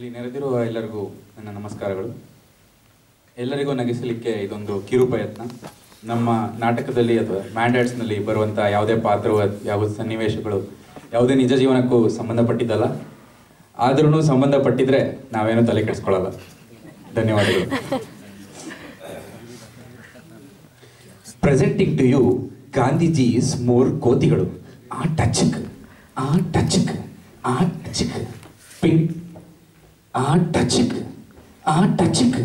ಇಲ್ಲಿ ನೆರೆದಿರುವ ಎಲ್ಲರಿಗೂ ನನ್ನ ನಮಸ್ಕಾರಗಳು. ಎಲ್ಲರಿಗೂ ನಗಿಸಲಿಕ್ಕೆ ಇದೊಂದು ಕಿರು ಪ್ರಯತ್ನ. ನಮ್ಮ ನಾಟಕದಲ್ಲಿ ಅಥವಾ ಮ್ಯಾಂಡ್ಯಾಟ್ಸ್ನಲ್ಲಿ ಬರುವಂಥ ಯಾವುದೇ ಪಾತ್ರವು ಯಾವ ಸನ್ನಿವೇಶಗಳು ಯಾವುದೇ ನಿಜ ಜೀವನಕ್ಕೂ ಸಂಬಂಧಪಟ್ಟಿದ್ದಲ್ಲ. ಆದ್ರೂ ಸಂಬಂಧಪಟ್ಟಿದ್ರೆ ನಾವೇನೂ ತಲೆ ಕೆಡಿಸ್ಕೊಳ್ಳಲ್ಲ. ಧನ್ಯವಾದಗಳು. ಪ್ರೆಸೆಂಟಿಂಗ್ ಟು ಯು ಗಾಂಧೀಜೀಸ್ ಮೂರು ಕೋತಿಗಳು. ಆ ಟಚಕ್ ಆ ಟಚಕ್ ಆ ಟಚಕ್ ಪಿನ್ ಆ ಟಚಕ್ ಆ ಟಚಕ್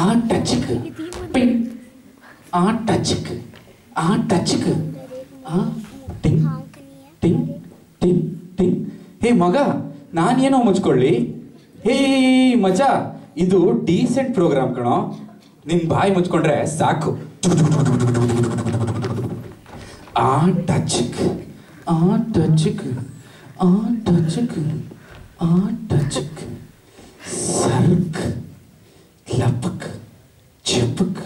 ಆ ಟಚಕ್ ಪಿನ್ ಆ ಟಚಕ್ ಆ ಟಚಕ್ ಆ ಟಿಂಗ್ ಟಿಂಗ್ ಟಿಂಗ್ ಟಿಂಗ್. ಹೇ ಮಗ, ನಾನೇನೋ ಮುಚ್ಕೊಳ್ಳಿ. ಹೇ ಮಜ, ಇದು ಡೀಸೆಂಟ್ ಪ್ರೋಗ್ರಾಮ್ ಕಣೋ. ನಿನ್ ಬಾಯಿ ಮುಚ್ಕೊಂಡ್ರೆ ಸಾಕು. ಆ ಟಚಕ್ ಆ ಟಚಕ್ ಆ ಟಚಕ್ ಆ ಟಚಕ್ ಸರ್ಕ್ ಲಪಕ್ ಚಪಕ್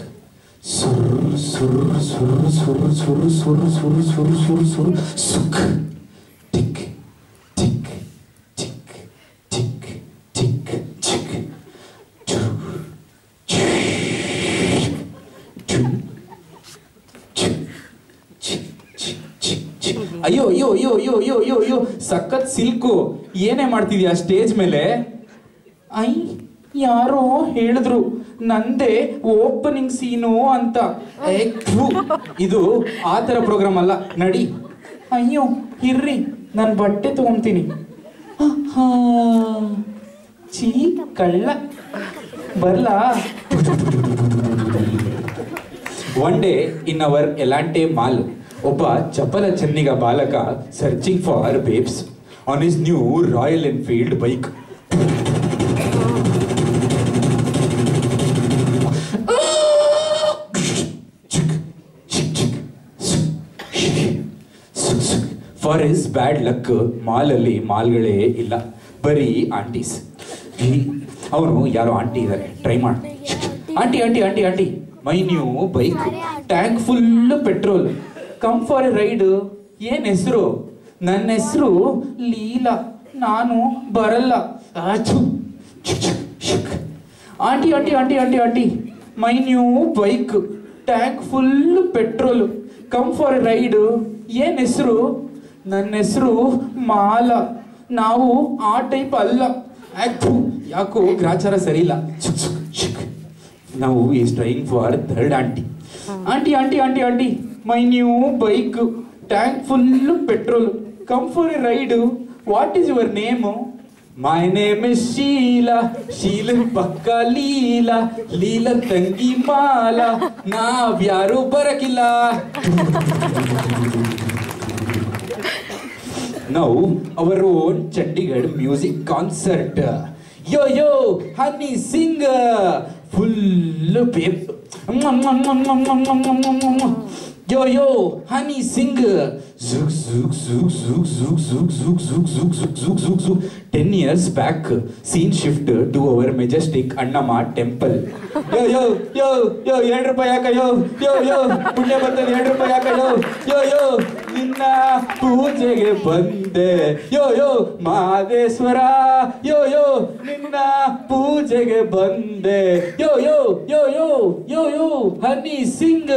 ಸುರ್ ಸುರ್ ಸುರ್ ಸುರ್ ಸುರ್ ಸುರ್ ಸುರ್ ಸುರ್ ಸುರ್ ಸುರ್ ಸುಕ್ ಟಿಕ್ ಟಿಕ್ ಟಿಕ್ ಟಿಕ್ ಟಿಕ್ ಟಿಕ್ ಅಯ್ಯೋ ಅಯ್ಯೋ ಅಯ್ಯೋ ಅಯ್ಯೋ ಅಯ್ಯೋ ಅಯ್ಯೋ ಅಯ್ಯೋ ಸಖತ್ ಸಿಲ್ಕು. ಏನೇ ಮಾಡ್ತಿದ್ಯಾ ಸ್ಟೇಜ್ ಮೇಲೆ? ಐ ಯಾರೋ ಹೇಳಿದ್ರು ನಂದೇ ಓಪನಿಂಗ್ ಸೀನು ಅಂತ. ಇದು ಆ ಥರ ಪ್ರೋಗ್ರಾಮ್ ಅಲ್ಲ, ನಡಿ. ಅಯ್ಯೋ ಇರ್ರಿ, ನಾನು ಬಟ್ಟೆ ತಗೊಂತೀನಿ. ಚೀ ಕಳ್ಳ, ಬರ್ಲಾ? ಒನ್ ಡೇ ಇನ್ ಅವರ್ ಎಲಾಂಟೆ ಮಾಲ್, ಒಬ್ಬ ಚಪಲ ಚೆನ್ನಿಗ ಬಾಲಕ searching for babes on his new Royal Enfield bike. For his bad luck, ಮಾಲಲ್ಲಿ ಮಾಲ್ಗಳೇ ಇಲ್ಲ, ಬರೀ ಆಂಟೀಸ್. ಅವನು ಯಾರೋ ಆಂಟಿ ಇದ್ದಾರೆ, ಟ್ರೈ ಮಾಡಿ. Aunty aunty aunty aunty, my new bike, tank full petrol, come for a ride. ಏನ್ ಹೆಸರು? ನನ್ನ ಹೆಸರು ಲೀಲಾ, ನಾನು ಬರಲ್ಲ. Aunty aunty aunty aunty aunty, my new bike, tank full petrol, come for a ride. ಏನ್ ಹೆಸರು? ನನ್ನ ಹೆಸರು ಮಾಲ, ನಾವು ಆ ಟೈಪ್ ಅಲ್ಲ. ಯಾಕೋ ಗ್ರಾಚಾರ ಸರಿ ಇಲ್ಲ. ನಾವು is trying for third aunty. Aunty aunty aunty aunty, my new bike, tank full petrol, come for a ride. What is your name? My name is Sheela, ಶೀಲನ್ ಪಕ್ಕ ಲೀಲಾ, ಲೀಲನ್ ತಂಗಿ ಮಾಲ, ನಾವ್ಯಾರು ಬರಕಿಲ್ಲ. Now our own Chandigarh music concert. Yo yo, honey sing, full babe. Yo yo, honey sing. Zook zook zook zook zook zook zook zook zook zook zook zook zook. 10 years back, scene shift to our majestic Annama temple. Yo yo yo yo, 2 ರೂಪಾಯಿ ಯಾಕ? ಯೋ ಯೋ ಯೋ, ಪುಣ್ಯ ಬರ್ತದೆ, 2 ರೂಪಾಯಿ ಯಾಕ? ಯೋ ಯೋ ಯೋ, ನಿನ್ನ ಪೂಜೆಗೆ ಬಂದೆ. ಯೋ ಯೋ ಮಹದೇಶ್ವರ, ಯೋ ಯೋ ನಿನ್ನ ಪೂಜೆಗೆ ಬಂದೆ. ಯೋ ಯೋ ಯೋ ಯೋ ಯೋ ಯೋ, ಹನಿ ಸಿಂಗ್.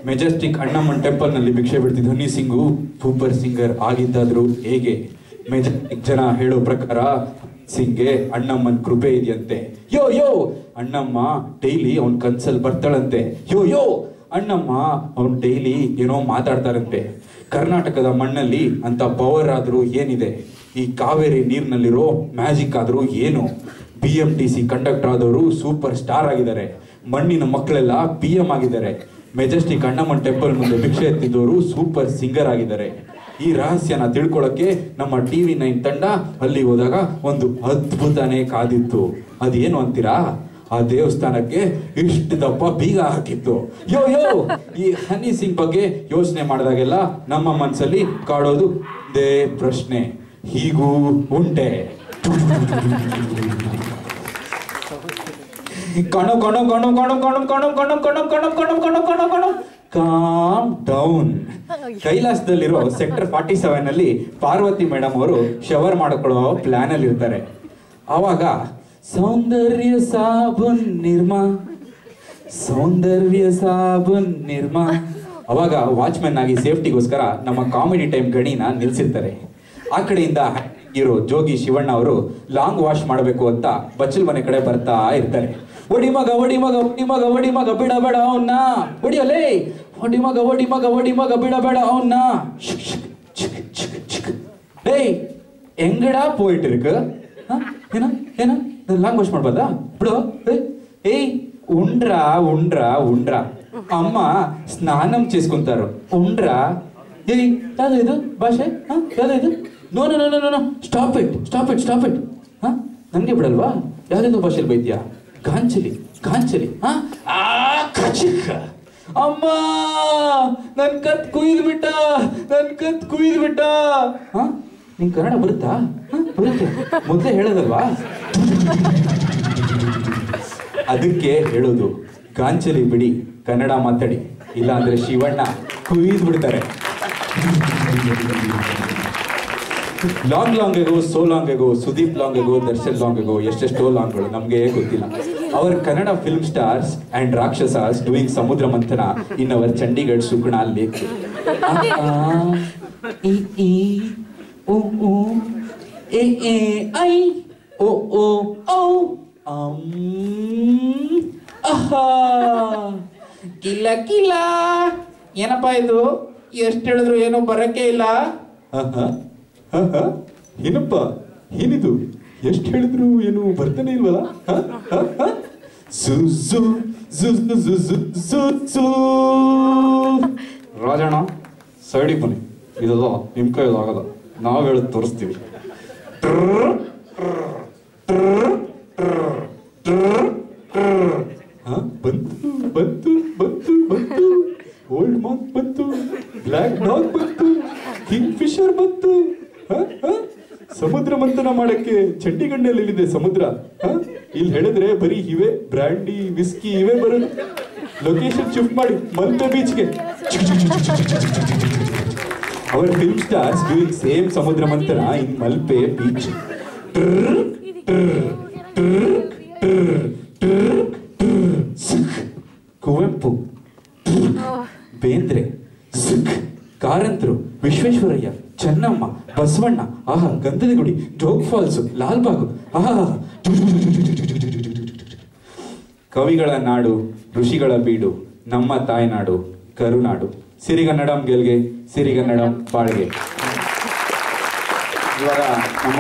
ಮೆಜೆಸ್ಟಿಕ್ ಅಣ್ಣಮ್ಮನ್ ಟೆಂಪಲ್ ನಲ್ಲಿ ಭಿಕ್ಷೆ ಬಿಡ್ತಿದ್ದ ಹನಿ ಸಿಂಗು ಸೂಪರ್ ಸಿಂಗರ್ ಆಗಿದ್ದಾದ್ರು ಹೇಗೆ? ಮೆಜೆಸ್ಟಿಕ್ ಜನ ಹೇಳೋ ಪ್ರಕಾರ ಸಿಂಗ್ಗೆ ಅಣ್ಣಮ್ಮನ್ ಕೃಪೆ ಇದೆಯಂತೆ. ಯೋ ಯೋ, ಅಣ್ಣಮ್ಮ ಡೈಲಿ ಅವನ್ ಕನ್ಸಲ್ ಬರ್ತಾಳಂತೆ. ಯೋ ಯೋ, ಅಣ್ಣಮ್ಮ ಅವನ್ ಡೈಲಿ ಏನೋ ಮಾತಾಡ್ತಾರಂತೆ. ಕರ್ನಾಟಕದ ಮಣ್ಣಲ್ಲಿ ಅಂತ ಪವರ್ ಆದ್ರೂ ಏನಿದೆ? ಈ ಕಾವೇರಿ ನೀರಿನಲ್ಲಿರೋ ಮ್ಯಾಜಿಕ್ ಆದ್ರೂ ಏನು? BMTC ಕಂಡಕ್ಟರ್ ಆದವರು ಸೂಪರ್ ಸ್ಟಾರ್ ಆಗಿದ್ದಾರೆ. ಮಣ್ಣಿನ ಮಕ್ಕಳೆಲ್ಲ PM ಆಗಿದ್ದಾರೆ. ಮೆಜೆಸ್ಟಿಕ್ ಅಣ್ಣಮ್ಮನ್ ಟೆಂಪಲ್ ಮುಂದೆ ಭಿಕ್ಷೆ ಎತ್ತಿದ್ದವರು ಸೂಪರ್ ಸಿಂಗರ್ ಆಗಿದ್ದಾರೆ. ಈ ರಹಸ್ಯನ ತಿಳ್ಕೊಳ್ಳೋಕೆ ನಮ್ಮ TV9 ತಂಡ ಅಲ್ಲಿ ಹೋದಾಗ ಒಂದು ಅದ್ಭುತನೇ ಕಾದಿತ್ತು. ಅದೇನು ಅಂತೀರಾ? ಆ ದೇವಸ್ಥಾನಕ್ಕೆ ಇಷ್ಟು ದಪ್ಪ ಬೀಗ ಹಾಕಿತ್ತು. ಯೋ ಯೋ, ಈ ಹನಿ ಸಿಂಗ್ ಬಗ್ಗೆ ಯೋಚನೆ ಮಾಡಿದಾಗೆಲ್ಲ ನಮ್ಮ ಮನಸ್ಸಲ್ಲಿ ಕಾಡೋದು ದೇ ಪ್ರಶ್ನೆ, ಹೀಗೂ ಉಂಟೆ? ಕಣೋ ಕಣೋ ಕಣೋ ಕಣೋ ಕಣೋ ಕಣೋ ಕಣೋ ಕಣೋ ಕಣೋ ಕಣೋ ಕಣೋ ಕಣೋ ಕಣೋ. Calm down. ಕೈಲಾಸದಲ್ಲಿರೋ ಸೆಕ್ಟರ್ 47 ಅಲ್ಲಿ ಪಾರ್ವತಿ ಮೇಡಮ್ ಅವರು ಶವರ್ ಮಾಡ್ಕೊಳ್ಳೋ ಪ್ಲಾನ್ ಅಲ್ಲಿ ಇರ್ತಾರೆ. ಆವಾಗ ಸೌಂದರ್ಯ ಸಾಬೂನ್ ನಿರ್ಮಾ, ಸೌಂದರ್ಯ ಸಾಬೂನ್ ನಿರ್ಮಾ. ಅವಾಗ ವಾಚ್ಮೆನ್ ಆಗಿ ಸೇಫ್ಟಿಗೋಸ್ಕರ ನಮ್ಮ ಕಾಮಿಡಿ ಟೈಮ್ ಗಣಿನ ನಿಲ್ಸಿರ್ತಾರೆ. ಆ ಕಡೆಯಿಂದ ಇರೋ ಜೋಗಿ ಶಿವಣ್ಣ ಅವರು ಲಾಂಗ್ ವಾಶ್ ಮಾಡಬೇಕು ಅಂತ ಬಚ್ಚಲ್ ಮನೆ ಕಡೆ ಬರ್ತಾ ಇರ್ತಾರೆ. ಒಡಿ ಮಗ ಒಡಿ ಮಗ ಒಡಿ ಮಗ ಒಡಿ ಮಗ ಬಿಡಬೇಡ ಅವನ್ನ, ಒಡಿಯಲೇ ಒಡಿ ಮಗ ಒಡಿ ಮಗ ಒಡಿ ಮಗ ಬಿಡಬೇಡ ಅವನ್ನ. ಏಯ್ ಎಂಗಡಾ போயிட்டு இருக்கு? ಏನ ಏನ ಲಾಂಗ್ ವಾಶ್ ಮಾಡ್ಬೋದಾ ಬಿಡು. ಏಯ್ ಉಂಡ್ರಾ ಉಂಡ್ರಾ ಉಂಡ್ರಾ, ಅಮ್ಮ ಸ್ನಾನಂ చేసుకుంటారు ಉಂಡ್ರಾ. ಏಯ್ ಯಾವ್ದು ಇದು ಭಾಷೆ? ಯಾವ್ದು ಇದು? No no no no no, stop it stop it stop it. ನನಗೆ ಬಿಡಲ್ವಾ? ಯಾವ್ದು ಭಾಷೆಯಲ್ಲಿ ಬೈದ್ಯಾ? ಕಾಂಚಲಿ ಕಾಂಚಲಿ. ಅಮ್ಮ ನನ್ ಕತ್ ಕುಯ್ದು ಬಿಟ್ಟ, ನನ್ ಕತ್ ಕುಯ್ದು ಬಿಟ್ಟ. ನಿಂಗೆ ಕನ್ನಡ ಬರುತ್ತಾ? ಬರುತ್ತೆ, ಮೊದಲೇ ಹೇಳೋದಲ್ವಾ? ಅದಕ್ಕೆ ಹೇಳೋದು, ಕಾಂಚಲಿ ಬಿಡಿ, ಕನ್ನಡ ಮಾತಾಡಿ, ಇಲ್ಲ ಅಂದ್ರೆ ಶಿವಣ್ಣ ಕುಯ್ದು ಬಿಡ್ತಾರೆ. ಲಾಂಗ್ ಲಾಂಗ್ ಆಗೋ, ಸೋ ಲಾಂಗ್ ಆಗೋ, ಸುದೀಪ್ ಲಾಂಗ್ ಆಗೋ, ದರ್ಶನ್ ಲಾಂಗ್ ಆಗೋ, ಎಷ್ಟೆಷ್ಟೋ ಲಾಂಗ್ಗಳು ನಮ್ಗೆ ಗೊತ್ತಿಲ್ಲ. Our Kannada film stars and rakshasas doing samudra manthan in our Chandigarh Sukhna lake. ಕಿಲ್ಲ ಕಿಲ್ಲ. ಏನಪ್ಪಾ ಇದು? ಎಷ್ಟು ಹೇಳಿದ್ರು ಏನೋ ಬರಕ್ಕೆ ಇಲ್ಲ. ಏನಪ್ಪ ಏನಿದು? ಎಷ್ಟು ಹೇಳಿದ್ರು ಏನು ಬರ್ತಾನೆ ಇಲ್ವಲ್ಲ? ರಾಜಣ್ಣ ಸೈಡಿಗೆ ಬನ್ನಿ, ಇದೆಲ್ಲ ನಿಮ್ ಕೈಯಲ್ಲಿ ಆಗಲ್ಲ, ನಾವು ಹೇಳೋದು ತೋರಿಸ್ತೀವಿ. ಬಂತು ಬಂತು ಬಂತು ಬಂತು, ಓಲ್ಡ್ ಮಾಂಕ್ ಬಂತು, ಬ್ಲ್ಯಾಕ್ ಡಾಗ್ ಬಂತು, ಕಿಂಗ್ ಫಿಶರ್ ಬಂತು. ಸಮುದ್ರ ಮಂಥನ ಮಾಡಕ್ಕೆ ಚಂಡೀಗಢನಲ್ಲಿ ಎಲ್ಲಿದೆ ಸಮುದ್ರ? ಇಲ್ಲಿ ಹೇಳಿದ್ರೆ ಬರೀ ಇವೆ ಬ್ರ್ಯಾಂಡಿ ವಿಸ್ಕಿ ಇವೇ ಬರುತ್ತೆ. ಲೊಕೇಶನ್ ಶಿಫ್ಟ್ ಮಾಡಿ ಮಲ್ಪೆ ಬೀಚ್ಗೆ. Our film stars doing same samudra manthan in Malpe beach. Kuvempu, Bendre, ಕಾರಂತರು, ವಿಶ್ವೇಶ್ವರಯ್ಯ, ಚೆನ್ನಮ್ಮ, ಬಸವಣ್ಣ, ಆಹಾ ಗಂಧದ ಗುಡಿ, ಜೋಗ್ ಫಾಲ್ಸ್, ಲಾಲ್ಬಾಗ್, ಆಹಾ. ಕವಿಗಳ ನಾಡು, ಋಷಿಗಳ ಬೀಡು, ನಮ್ಮ ತಾಯ್ನಾಡು ಕರುನಾಡು. ಸಿರಿಗನ್ನಡಂ ಗೆಲ್ಗೆ, ಸಿರಿಗನ್ನಡಂ ಬಾಳ್ಗೆ. ಇವಾಗ ನಮ್ಮ